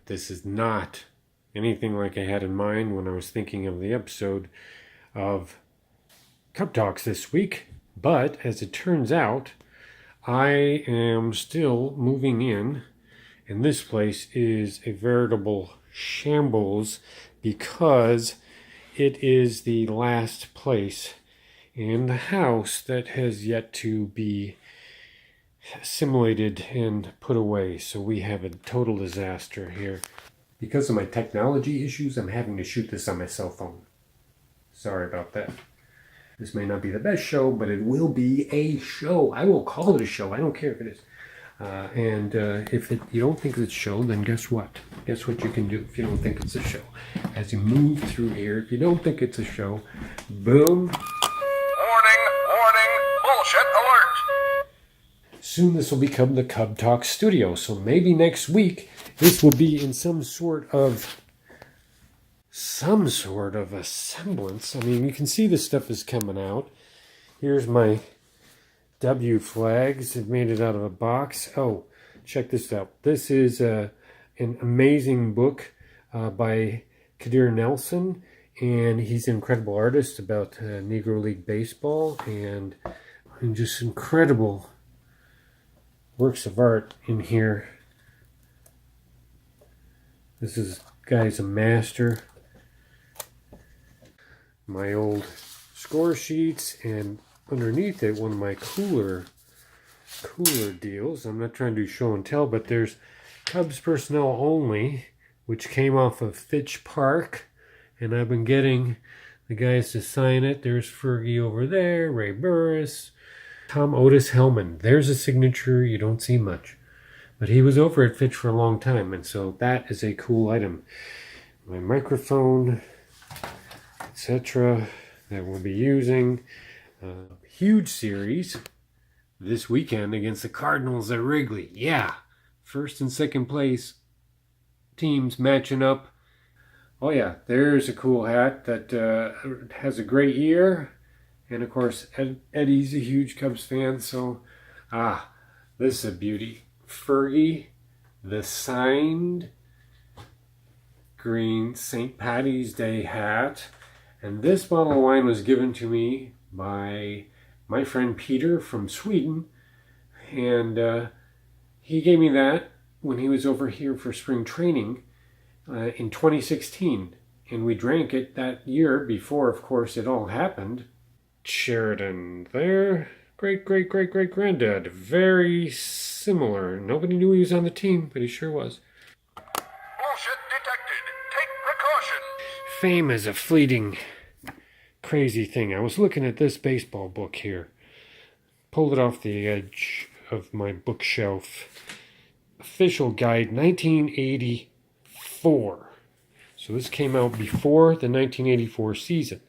This is not anything like I had in mind when I was thinking of the episode of CubTalks this week. But as it turns out, I am still moving in, and this place is a veritable shambles because it is the last place in the house that has yet to be assimilated and put away. So we have a total disaster here. Because of my technology issues, I'm having to shoot this on my cell phone. Sorry about that. This may not be the best show, but it will be a show. I will call it a show. I don't care if it is. If you don't think it's a show, then guess what? Guess what you can do if you don't think it's a show? As you move through here, if you don't think it's a show, boom. Warning, bullshit alert. Soon this will become the CubTalks studio. So maybe next week, this will be in some sort of a semblance. I mean, you can see this stuff is coming out. Here's my W flags. I've made it out of a box. Oh, check this out. This is an amazing book by Kadir Nelson, and he's an incredible artist about Negro League baseball, and just incredible works of art in here. This guy's a master. My old score sheets, and underneath it, one of my cooler deals. I'm not trying to do show and tell, but there's Cubs Personnel Only, which came off of Fitch Park, and I've been getting the guys to sign it. There's Fergie over there, Ray Burris, Tom Otis Hellman. There's a signature you don't see much, but he was over at Fitch for a long time, and so that is a cool item. My microphone, etc., that we'll be using. Huge series this weekend against the Cardinals at Wrigley. Yeah, first and second place teams matching up. Oh yeah, there's a cool hat that has a great year. And of course, Eddie's a huge Cubs fan, so this is a beauty. Fergie, the signed green St. Paddy's Day hat. And this bottle of wine was given to me by my friend Peter from Sweden. And he gave me that when he was over here for spring training in 2016. And we drank it that year before, of course, it all happened. Sheridan there. Great-great-great-great-granddad. Very similar. Nobody knew he was on the team, but he sure was. Bullshit detected. Take precaution. Fame is a fleeting, crazy thing. I was looking at this baseball book here. Pulled it off the edge of my bookshelf. Official guide, 1984. So this came out before the 1984 season.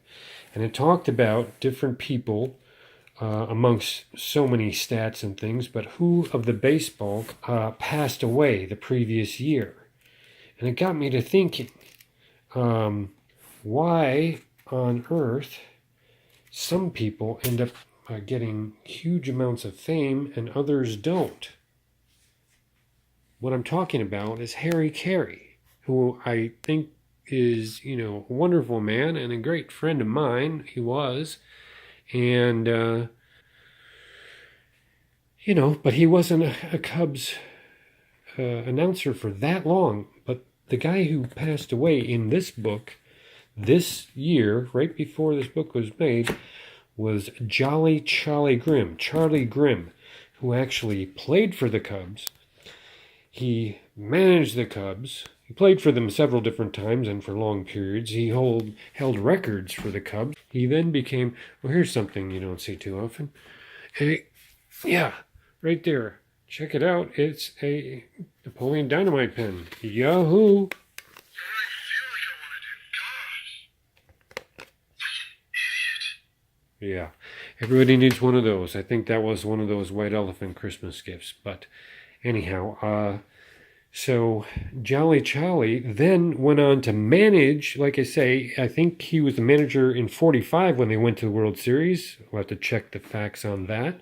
And it talked about different people amongst so many stats and things, but who of the baseball passed away the previous year. And it got me to thinking, why on earth some people end up getting huge amounts of fame and others don't? What I'm talking about is Harry Carey, who I think is, a wonderful man and a great friend of mine. He was. And, but he wasn't a Cubs announcer for that long. But the guy who passed away in this book this year, right before this book was made, was Jolly Charlie Grimm, who actually played for the Cubs. He managed the Cubs. He played for them several different times and for long periods. He held records for the Cubs. He then became, here's something you don't see too often. Yeah, right there. Check it out. It's a Napoleon Dynamite pen. Yahoo! Yeah, everybody needs one of those. I think that was one of those white elephant Christmas gifts. But anyhow, so Jolly Charlie then went on to manage, like I say, I think he was the manager in 45 when they went to the World Series. We'll have to check the facts on that.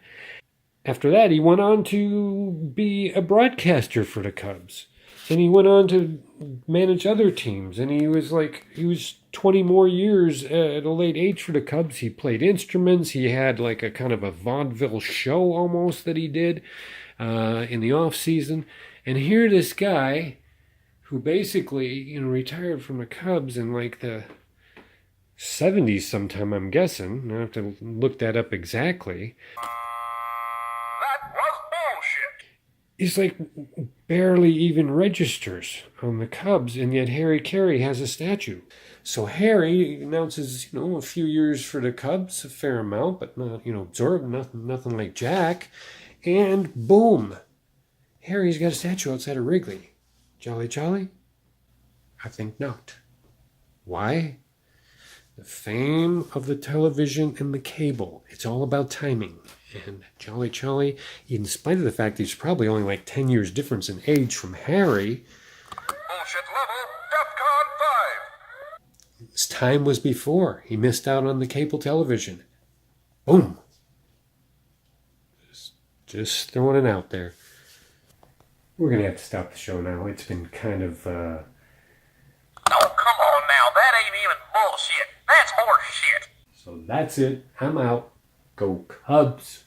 After that, he went on to be a broadcaster for the Cubs. And he went on to manage other teams, and he was 20 more years at a late age for the Cubs. He played instruments. He had like a kind of a vaudeville show almost that he did in the off season. And here this guy who basically, retired from the Cubs in like the 70s sometime, I'm guessing. I have to look that up exactly. That was bullshit. He's like barely even registers on the Cubs, and yet Harry Carey has a statue. So Harry announces, a few years for the Cubs, a fair amount, but not, absorbed, nothing like Jack. And boom, Harry's got a statue outside of Wrigley. Jolly Jolly? I think not. Why? The fame of the television and the cable. It's all about timing. And Jolly Jolly, in spite of the fact that he's probably only like 10 years difference in age from Harry, Bullshit level, DEFCON 5. his time was before. He missed out on the cable television. Boom. Just throwing it out there. We're going to have to stop the show now. It's been kind of, Oh, come on now. That ain't even bullshit. That's horse shit. So that's it. I'm out. Go Cubs.